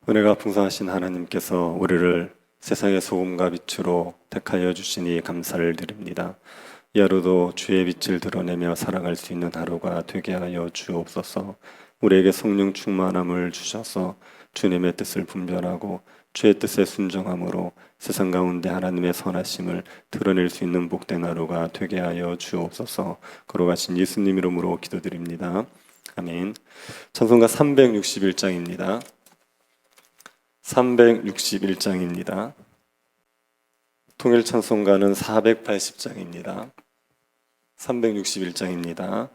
은혜가 풍성하신 하나님께서 우리를 세상의 소금과 빛으로 택하여 주시니 감사를 드립니다. 이 하루도 주의 빛을 드러내며 살아갈 수 있는 하루가 되게 하여 주옵소서. 우리에게 성령 충만함을 주셔서 주님의 뜻을 분별하고 주의 뜻에 순종함으로 세상 가운데 하나님의 선하심을 드러낼 수 있는 복된 하루가 되게 하여 주옵소서. 걸어가신 예수님 이름으로 기도드립니다. 아멘. 찬송가 361장입니다. 361장입니다. 통일 찬송가는 480장입니다. 361장입니다.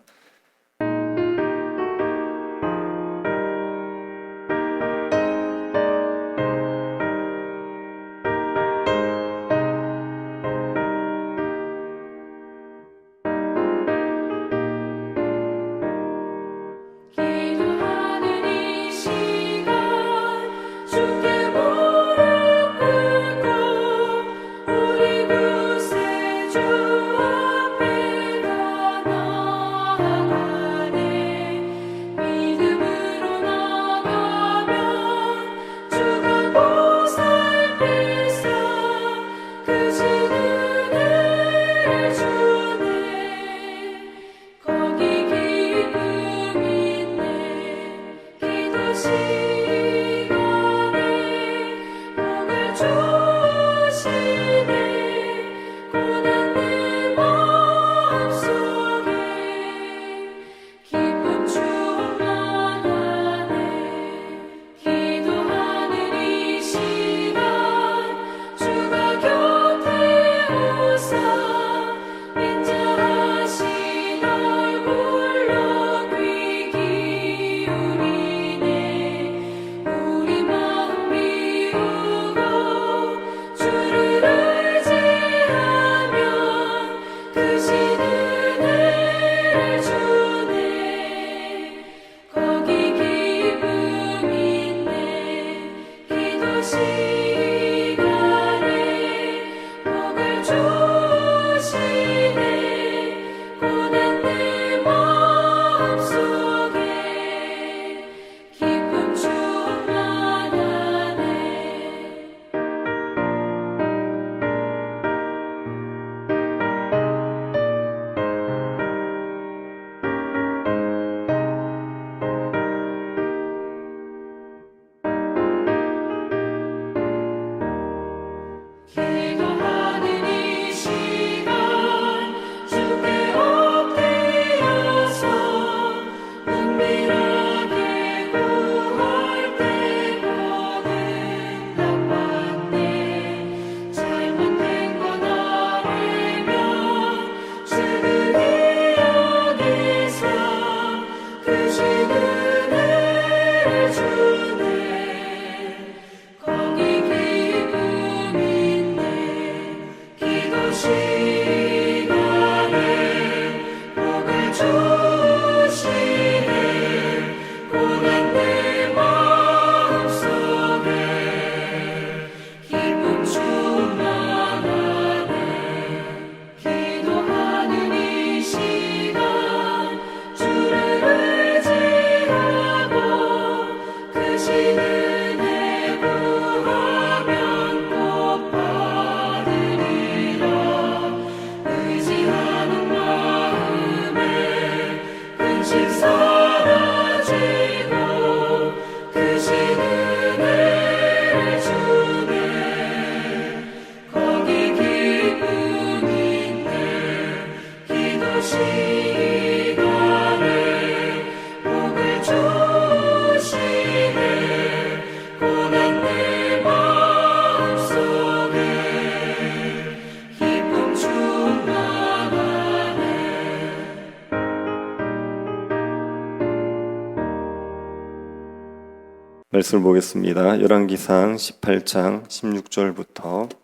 말씀을 보겠습니다. 열왕기상 18장 16절부터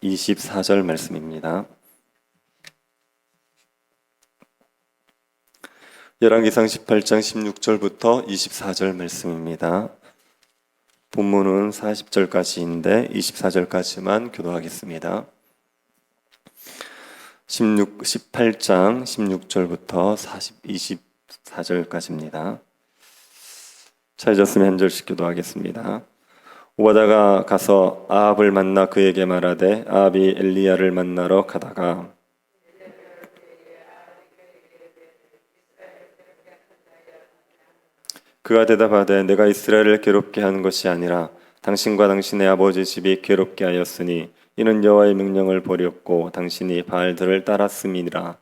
24절 말씀입니다. 열왕기상 18장 16절부터 24절 말씀입니다. 본문은 40절까지인데 24절까지만 교도하겠습니다. 18장 16절부터 24절까지입니다. 찾으셨으면 한 절씩 기도하겠습니다. 오바다가 가서 아합을 만나 그에게 말하되 아합이 엘리야를 만나러 가다가 그가 대답하되 내가 이스라엘을 괴롭게 한 것이 아니라 당신과 당신의 아버지 집이 괴롭게 하였으니 이는 여호와의 명령을 버렸고 당신이 바알들을 따랐음이니라.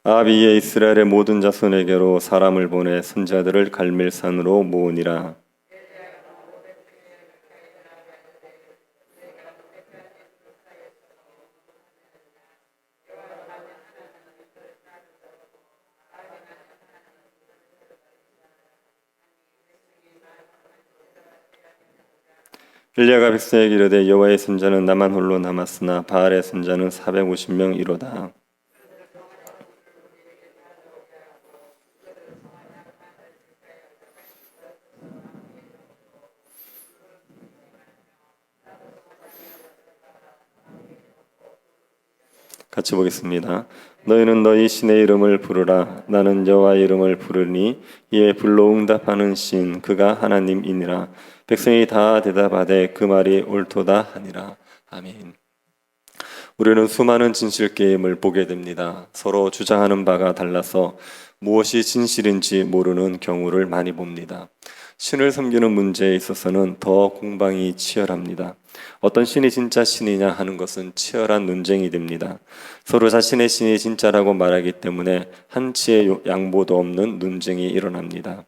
아합이 이에 이스라엘의 모든 자손에게로 사람을 보내 선지자들을 갈멜산으로 모으니라. 엘리야가 백성에게 이르되 여호와의 선자는 나만 홀로 남았으나 바알의 선자는 450명이로다. 같이 보겠습니다. 너희는 너희 신의 이름을 부르라. 나는 여호와의 이름을 부르니 이에 불로 응답하는 신 그가 하나님이니라. 백성이 다 대답하되 그 말이 옳도다 하니라. 아멘. 우리는 수많은 진실 게임을 보게 됩니다. 서로 주장하는 바가 달라서 무엇이 진실인지 모르는 경우를 많이 봅니다. 신을 섬기는 문제에 있어서는 더 공방이 치열합니다. 어떤 신이 진짜 신이냐 하는 것은 치열한 논쟁이 됩니다. 서로 자신의 신이 진짜라고 말하기 때문에 한치의 양보도 없는 논쟁이 일어납니다.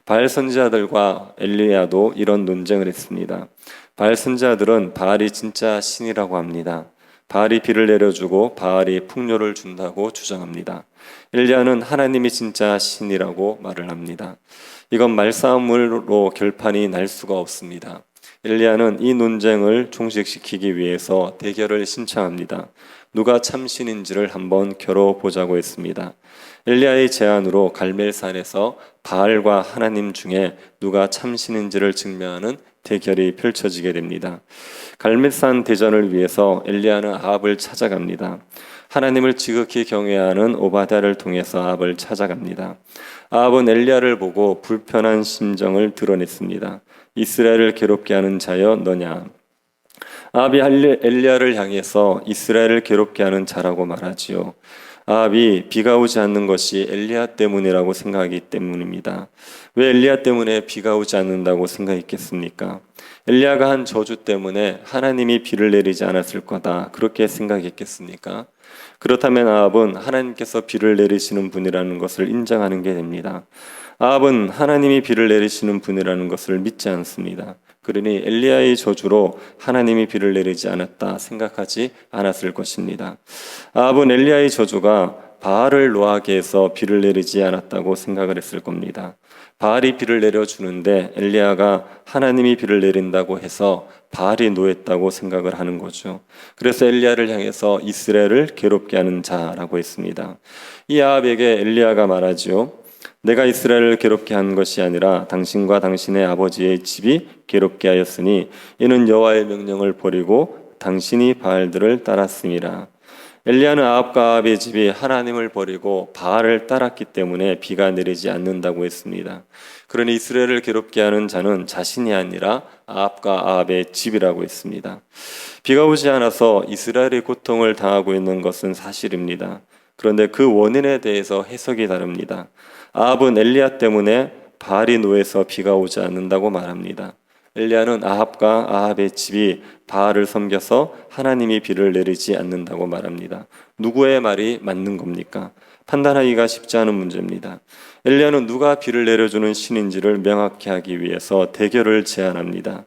바알 선지자들과 엘리야도 이런 논쟁을 했습니다. 바알 선지자들은 바알이 진짜 신이라고 합니다. 바알이 비를 내려주고 바알이 풍요를 준다고 주장합니다. 엘리야는 하나님이 진짜 신이라고 말을 합니다. 이건 말싸움으로 결판이 날 수가 없습니다. 엘리야는 이 논쟁을 종식시키기 위해서 대결을 신청합니다. 누가 참신인지를 한번 겨뤄보자고 했습니다. 엘리야의 제안으로 갈멜산에서 바알과 하나님 중에 누가 참신인지를 증명하는 대결이 펼쳐지게 됩니다. 갈멜산 대전을 위해서 엘리야는 아합을 찾아갑니다. 하나님을 지극히 경외하는 오바댜를 통해서 아합을 찾아갑니다. 아합은 엘리야를 보고 불편한 심정을 드러냈습니다. 이스라엘을 괴롭게 하는 자여 너냐? 아합이 엘리야를 향해서 이스라엘을 괴롭게 하는 자라고 말하지요. 아합이 비가 오지 않는 것이 엘리야 때문이라고 생각하기 때문입니다. 왜 엘리야 때문에 비가 오지 않는다고 생각했겠습니까? 엘리야가 한 저주 때문에 하나님이 비를 내리지 않았을 거다 그렇게 생각했겠습니까? 그렇다면 아합은 하나님께서 비를 내리시는 분이라는 것을 인정하는 게 됩니다. 아합은 하나님이 비를 내리시는 분이라는 것을 믿지 않습니다. 그러니 엘리야의 저주로 하나님이 비를 내리지 않았다 생각하지 않았을 것입니다. 아합은 엘리야의 저주가 바알을 노하게 해서 비를 내리지 않았다고 생각을 했을 겁니다. 바알이 비를 내려주는데 엘리야가 하나님이 비를 내린다고 해서 바알이 노했다고 생각을 하는 거죠. 그래서 엘리야를 향해서 이스라엘을 괴롭게 하는 자라고 했습니다. 이 아합에게 엘리야가 말하지요. 내가 이스라엘을 괴롭게 한 것이 아니라 당신과 당신의 아버지의 집이 괴롭게 하였으니 이는 여호와의 명령을 버리고 당신이 바알들을 따랐음이라. 엘리야는 아합과 아합의 집이 하나님을 버리고 바알을 따랐기 때문에 비가 내리지 않는다고 했습니다. 그러니 이스라엘을 괴롭게 하는 자는 자신이 아니라 아합과 아합의 집이라고 했습니다. 비가 오지 않아서 이스라엘이 고통을 당하고 있는 것은 사실입니다. 그런데 그 원인에 대해서 해석이 다릅니다. 아합은 엘리야 때문에 바알이 노해서 비가 오지 않는다고 말합니다. 엘리야는 아합과 아합의 집이 바알을 섬겨서 하나님이 비를 내리지 않는다고 말합니다. 누구의 말이 맞는 겁니까? 판단하기가 쉽지 않은 문제입니다. 엘리야는 누가 비를 내려주는 신인지를 명확히 하기 위해서 대결을 제안합니다.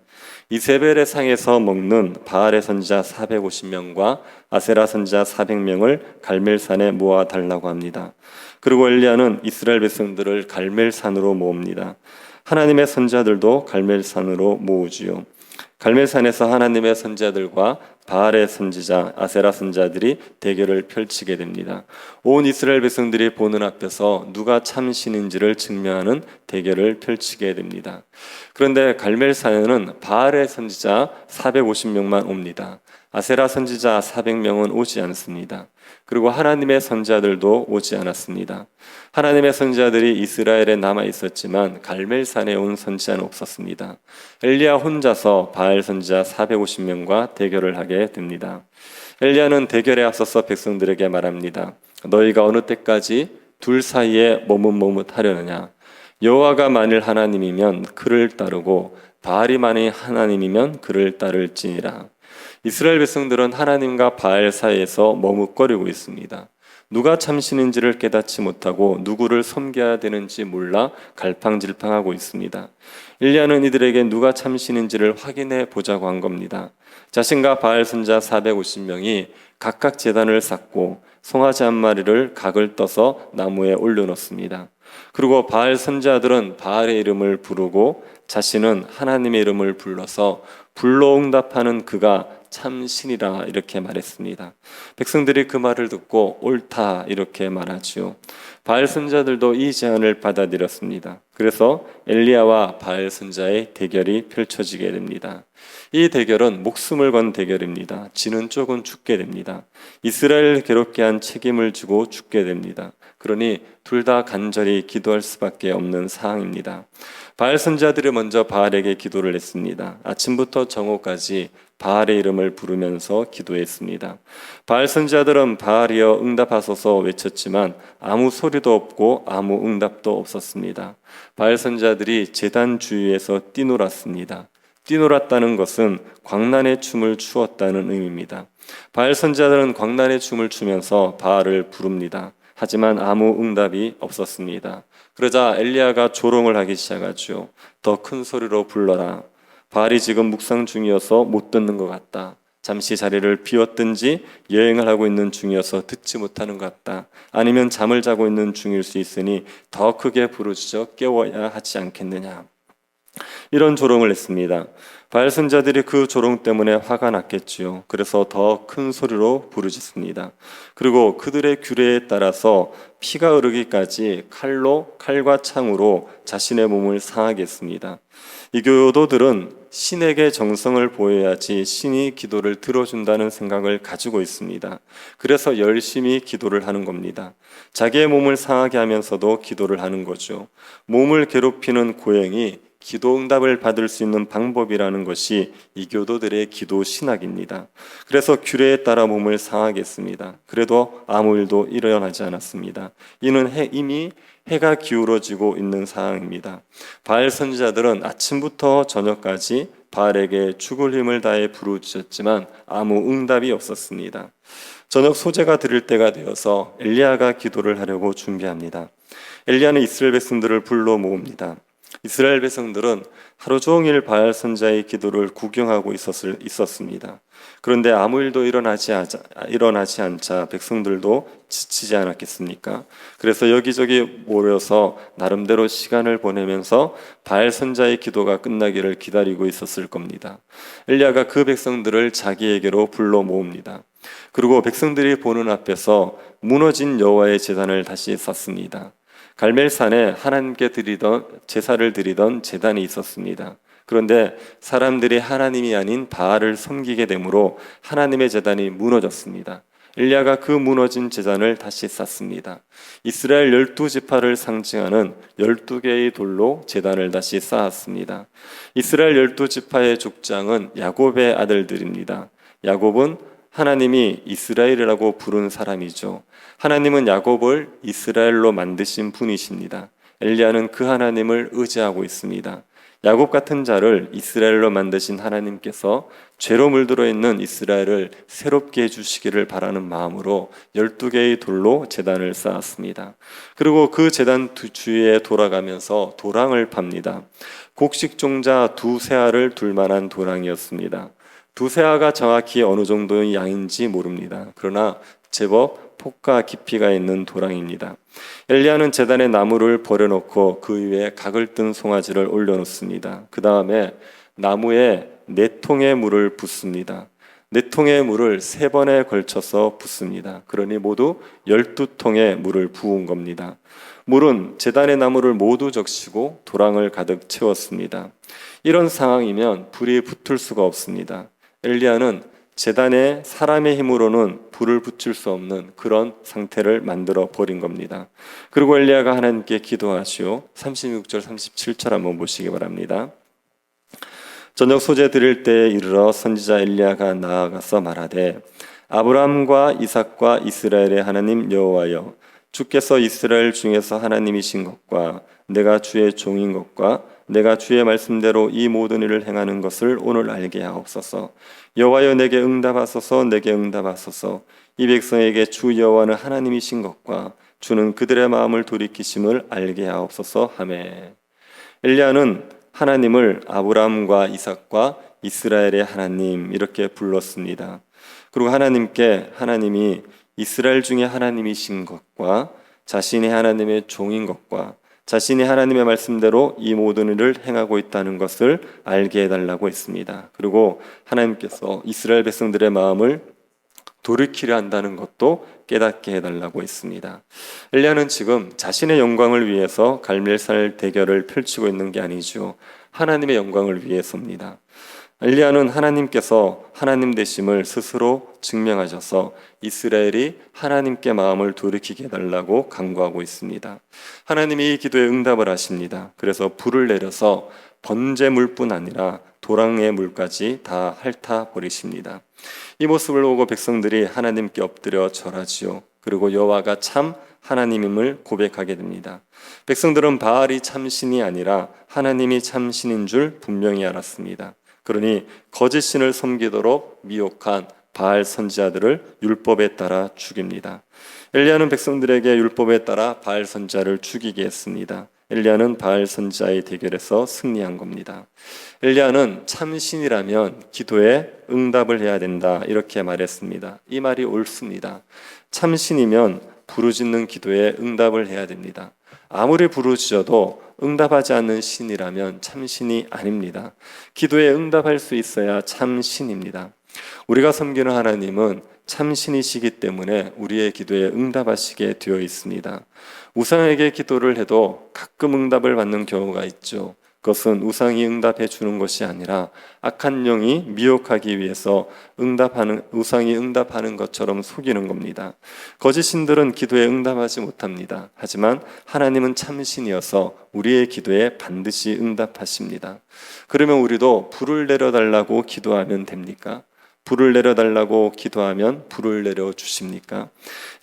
이세벨의 상에서 먹는 바알의 선지자 450명과 아세라 선지자 400명을 갈멜산에 모아달라고 합니다. 그리고 엘리야는 이스라엘 백성들을 갈멜산으로 모읍니다. 하나님의 선지자들도 갈멜산으로 모으지요. 갈멜산에서 하나님의 선지자들과 바알의 선지자, 아세라 선지자들이 대결을 펼치게 됩니다. 온 이스라엘 백성들이 보는 앞에서 누가 참신인지를 증명하는 대결을 펼치게 됩니다. 그런데 갈멜산에는 바알의 선지자 450명만 옵니다. 아세라 선지자 400명은 오지 않습니다. 그리고 하나님의 선지자들도 오지 않았습니다. 하나님의 선지자들이 이스라엘에 남아 있었지만 갈멜산에 온 선지자는 없었습니다. 엘리야 혼자서 바알 선지자 450명과 대결을 하게 됩니다. 엘리야는 대결에 앞서서 백성들에게 말합니다. 너희가 어느 때까지 둘 사이에 머뭇머뭇하려느냐? 여호와가 만일 하나님이면 그를 따르고 바알이 만일 하나님이면 그를 따를지니라. 이스라엘 백성들은 하나님과 바알 사이에서 머뭇거리고 있습니다. 누가 참신인지를 깨닫지 못하고 누구를 섬겨야 되는지 몰라 갈팡질팡하고 있습니다. 엘리야는 이들에게 누가 참신인지를 확인해 보자고 한 겁니다. 자신과 바알 선지자 450명이 각각 제단을 쌓고 송아지 한 마리를 각을 떠서 나무에 올려놓습니다. 그리고 바알 선지자들은 바알의 이름을 부르고 자신은 하나님의 이름을 불러서 불로 응답하는 그가 참 신이라 이렇게 말했습니다. 백성들이 그 말을 듣고 옳다 이렇게 말하지요. 바알 선지자들도 이 제안을 받아들였습니다. 그래서 엘리야와 바알 선지자의 대결이 펼쳐지게 됩니다. 이 대결은 목숨을 건 대결입니다. 지는 쪽은 죽게 됩니다. 이스라엘을 괴롭게 한 책임을 지고 죽게 됩니다. 그러니 둘 다 간절히 기도할 수밖에 없는 상황입니다. 바알 선지자들이 먼저 바알에게 기도를 했습니다. 아침부터 정오까지 바알의 이름을 부르면서 기도했습니다. 바알 선지자들은 바알이여 응답하소서 외쳤지만 아무 소리도 없고 아무 응답도 없었습니다. 바알 선지자들이 제단 주위에서 뛰놀았습니다. 뛰놀았다는 것은 광란의 춤을 추었다는 의미입니다. 바알 선지자들은 광란의 춤을 추면서 바알을 부릅니다. 하지만 아무 응답이 없었습니다. 그러자 엘리야가 조롱을 하기 시작하죠. 더 큰 소리로 불러라. 바알이 지금 묵상 중이어서 못 듣는 것 같다. 잠시 자리를 비웠든지 여행을 하고 있는 중이어서 듣지 못하는 것 같다. 아니면 잠을 자고 있는 중일 수 있으니 더 크게 부르짖어 깨워야 하지 않겠느냐. 이런 조롱을 했습니다. 바알 선지자들이 그 조롱 때문에 화가 났겠지요. 그래서 더 큰 소리로 부르짖습니다. 그리고 그들의 규례에 따라서 피가 흐르기까지 칼과 창으로 자신의 몸을 상하게 했습니다. 이 교도들은 신에게 정성을 보여야지 신이 기도를 들어준다는 생각을 가지고 있습니다. 그래서 열심히 기도를 하는 겁니다. 자기의 몸을 상하게 하면서도 기도를 하는 거죠. 몸을 괴롭히는 고행이 기도 응답을 받을 수 있는 방법이라는 것이 이 교도들의 기도 신학입니다. 그래서 규례에 따라 몸을 상하게 했습니다. 그래도 아무 일도 일어나지 않았습니다. 이는 이미 해가 기울어지고 있는 상황입니다. 바알 선지자들은 아침부터 저녁까지 바알에게 죽을 힘을 다해 부르짖었지만 아무 응답이 없었습니다. 저녁 소재가 드릴 때가 되어서 엘리야가 기도를 하려고 준비합니다. 엘리야는 이스라엘 백성들을 불러 모읍니다. 이스라엘 백성들은 하루 종일 바알 선지자의 기도를 구경하고 있었습니다. 그런데 아무 일도 일어나지 않자 백성들도 지치지 않았겠습니까? 그래서 여기저기 모여서 나름대로 시간을 보내면서 바알 선지자의 기도가 끝나기를 기다리고 있었을 겁니다. 엘리야가 그 백성들을 자기에게로 불러 모읍니다. 그리고 백성들이 보는 앞에서 무너진 여호와의 제단을 다시 쌓습니다. 갈멜산에 하나님께 제사를 드리던 제단이 있었습니다. 그런데 사람들이 하나님이 아닌 바알을 섬기게 되므로 하나님의 제단이 무너졌습니다. 엘리야가 그 무너진 제단을 다시 쌓습니다. 이스라엘 12지파를 상징하는 12개의 돌로 제단을 다시 쌓았습니다. 이스라엘 12지파의 족장은 야곱의 아들들입니다. 야곱은 하나님이 이스라엘이라고 부른 사람이죠. 하나님은 야곱을 이스라엘로 만드신 분이십니다. 엘리야는 그 하나님을 의지하고 있습니다. 야곱 같은 자를 이스라엘로 만드신 하나님께서 죄로 물들어 있는 이스라엘을 새롭게 해주시기를 바라는 마음으로 12개의 돌로 제단을 쌓았습니다. 그리고 그 제단 주위에 돌아가면서 도랑을 팝니다. 곡식종자 2세아를 둘 만한 도랑이었습니다. 2세아가 정확히 어느 정도의 양인지 모릅니다. 그러나 제법 폭과 깊이가 있는 도랑입니다. 엘리야는 제단에 나무를 버려놓고 그 위에 각을 뜬 송아지를 올려놓습니다. 그 다음에 나무에 4통의 물을 붓습니다. 4통의 물을 3번에 걸쳐서 붓습니다. 그러니 모두 12통의 물을 부은 겁니다. 물은 제단의 나무를 모두 적시고 도랑을 가득 채웠습니다. 이런 상황이면 불이 붙을 수가 없습니다. 엘리야는 제단에 사람의 힘으로는 불을 붙일 수 없는 그런 상태를 만들어 버린 겁니다. 그리고 엘리야가 하나님께 기도하시오. 36절 37절 한번 보시기 바랍니다. 저녁 소재 드릴 때에 이르러 선지자 엘리야가 나아가서 말하되 아브라함과 이삭과 이스라엘의 하나님 여호와여, 주께서 이스라엘 중에서 하나님이신 것과 내가 주의 종인 것과 내가 주의 말씀대로 이 모든 일을 행하는 것을 오늘 알게 하옵소서. 여호와여, 내게 응답하소서. 내게 응답하소서. 이 백성에게 주 여호와는 하나님이신 것과 주는 그들의 마음을 돌이키심을 알게 하옵소서 하매. 엘리야는 하나님을 아브라함과 이삭과 이스라엘의 하나님 이렇게 불렀습니다. 그리고 하나님이 이스라엘 중에 하나님이신 것과 자신이 하나님의 종인 것과 자신이 하나님의 말씀대로 이 모든 일을 행하고 있다는 것을 알게 해달라고 했습니다. 그리고 하나님께서 이스라엘 백성들의 마음을 돌이키려 한다는 것도 깨닫게 해달라고 했습니다. 엘리야는 지금 자신의 영광을 위해서 갈멜살 대결을 펼치고 있는 게 아니죠. 하나님의 영광을 위해서입니다. 엘리야는 하나님께서 하나님 되심을 스스로 증명하셔서 이스라엘이 하나님께 마음을 돌이키게 해달라고 간구하고 있습니다. 하나님이 이 기도에 응답을 하십니다. 그래서 불을 내려서 번제물뿐 아니라 도랑의 물까지 다 핥아 버리십니다. 이 모습을 보고 백성들이 하나님께 엎드려 절하지요. 그리고 여호와가 참 하나님임을 고백하게 됩니다. 백성들은 바알이 참 신이 아니라 하나님이 참 신인 줄 분명히 알았습니다. 그러니 거짓 신을 섬기도록 미혹한 바알 선지자들을 율법에 따라 죽입니다. 엘리야는 백성들에게 율법에 따라 바알 선지자를 죽이게 했습니다. 엘리야는 바알 선지자의 대결에서 승리한 겁니다. 엘리야는 참신이라면 기도에 응답을 해야 된다 이렇게 말했습니다. 이 말이 옳습니다. 참신이면 부르짖는 기도에 응답을 해야 됩니다. 아무리 부르짖어도 응답하지 않는 신이라면 참신이 아닙니다. 기도에 응답할 수 있어야 참신입니다. 우리가 섬기는 하나님은 참신이시기 때문에 우리의 기도에 응답하시게 되어 있습니다. 우상에게 기도를 해도 가끔 응답을 받는 경우가 있죠. 그것은 우상이 응답해 주는 것이 아니라 악한 영이 미혹하기 위해서 우상이 응답하는 것처럼 속이는 겁니다. 거짓 신들은 기도에 응답하지 못합니다. 하지만 하나님은 참신이어서 우리의 기도에 반드시 응답하십니다. 그러면 우리도 불을 내려달라고 기도하면 됩니까? 불을 내려달라고 기도하면 불을 내려 주십니까?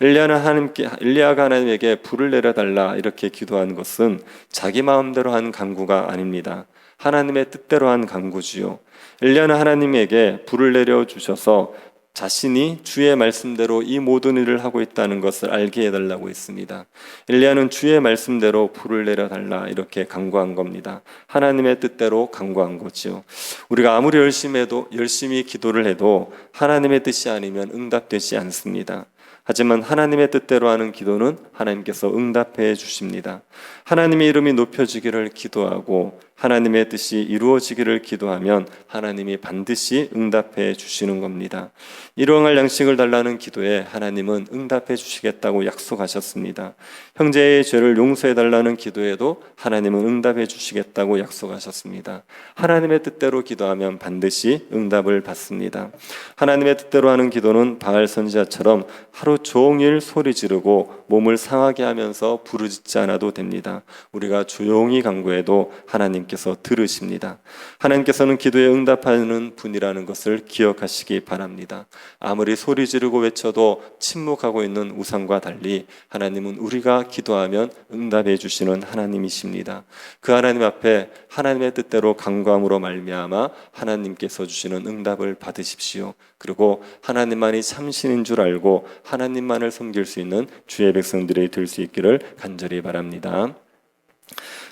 엘리야가 하나님에게 불을 내려달라 이렇게 기도한 것은 자기 마음대로 한 간구가 아닙니다. 하나님의 뜻대로 한 간구지요. 엘리야는 하나님에게 불을 내려 주셔서 자신이 주의 말씀대로 이 모든 일을 하고 있다는 것을 알게 해달라고 했습니다. 엘리야는 주의 말씀대로 불을 내려달라 이렇게 간구한 겁니다. 하나님의 뜻대로 간구한 거지요. 우리가 아무리 열심히 기도를 해도 하나님의 뜻이 아니면 응답되지 않습니다. 하지만 하나님의 뜻대로 하는 기도는 하나님께서 응답해 주십니다. 하나님의 이름이 높여지기를 기도하고 하나님의 뜻이 이루어지기를 기도하면 하나님이 반드시 응답해 주시는 겁니다. 일용할 양식을 달라는 기도에 하나님은 응답해 주시겠다고 약속하셨습니다. 형제의 죄를 용서해 달라는 기도에도 하나님은 응답해 주시겠다고 약속하셨습니다. 하나님의 뜻대로 기도하면 반드시 응답을 받습니다. 하나님의 뜻대로 하는 기도는 바알 선지자처럼 하루 종일 소리 지르고 몸을 상하게 하면서 부르짖지 않아도 됩니다. 우리가 조용히 간구해도 하나님께서 들으십니다. 하나님께서는 기도에 응답하는 분이라는 것을 기억하시기 바랍니다. 아무리 소리 지르고 외쳐도 침묵하고 있는 우상과 달리 하나님은 우리가 기도하면 응답해 주시는 하나님이십니다. 그 하나님 앞에 하나님의 뜻대로 간구함으로 말미암아 하나님께서 주시는 응답을 받으십시오. 그리고 하나님만이 참신인 줄 알고 하나님만을 섬길 수 있는 주의 백성들이 될 수 있기를 간절히 바랍니다.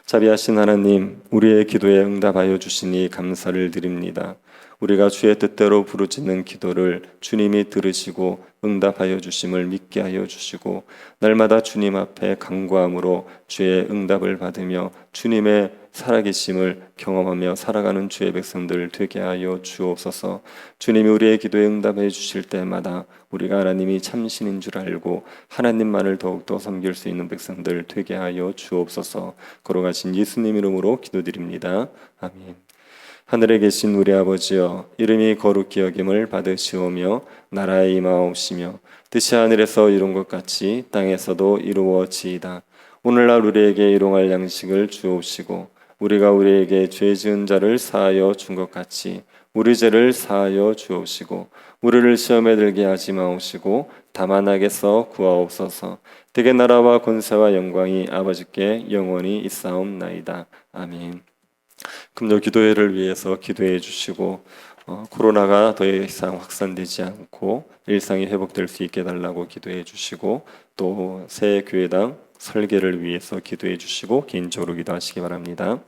자비하신 하나님, 우리의 기도에 응답하여 주시니 감사를 드립니다. 우리가 주의 뜻대로 부르짖는 기도를 주님이 들으시고 응답하여 주심을 믿게 하여 주시고 날마다 주님 앞에 간구함으로 주의 응답을 받으며 주님의 살아계심을 경험하며 살아가는 주의 백성들 되게 하여 주옵소서. 주님이 우리의 기도에 응답해 주실 때마다 우리가 하나님이 참신인 줄 알고 하나님만을 더욱더 섬길 수 있는 백성들 되게 하여 주옵소서. 걸어가신 예수님 이름으로 기도드립니다. 아멘. 하늘에 계신 우리 아버지여, 이름이 거룩히 여김을 받으시오며 나라의 임하옵시며 뜻이 하늘에서 이룬 것 같이 땅에서도 이루어지이다. 오늘날 우리에게 일용할 양식을 주옵시고 우리가 우리에게 죄 지은 자를 사하여 준 것 같이 우리 죄를 사하여 주옵시고 우리를 시험에 들게 하지 마옵시고 다만 악에서 구하옵소서. 대개 나라와 권세와 영광이 아버지께 영원히 있사옵나이다. 아멘. 금요 기도회를 위해서 기도해 주시고 코로나가 더 이상 확산되지 않고 일상이 회복될 수 있게 달라고 기도해 주시고 또 새 교회당 설계를 위해서 기도해 주시고 개인적으로 기도하시기 바랍니다.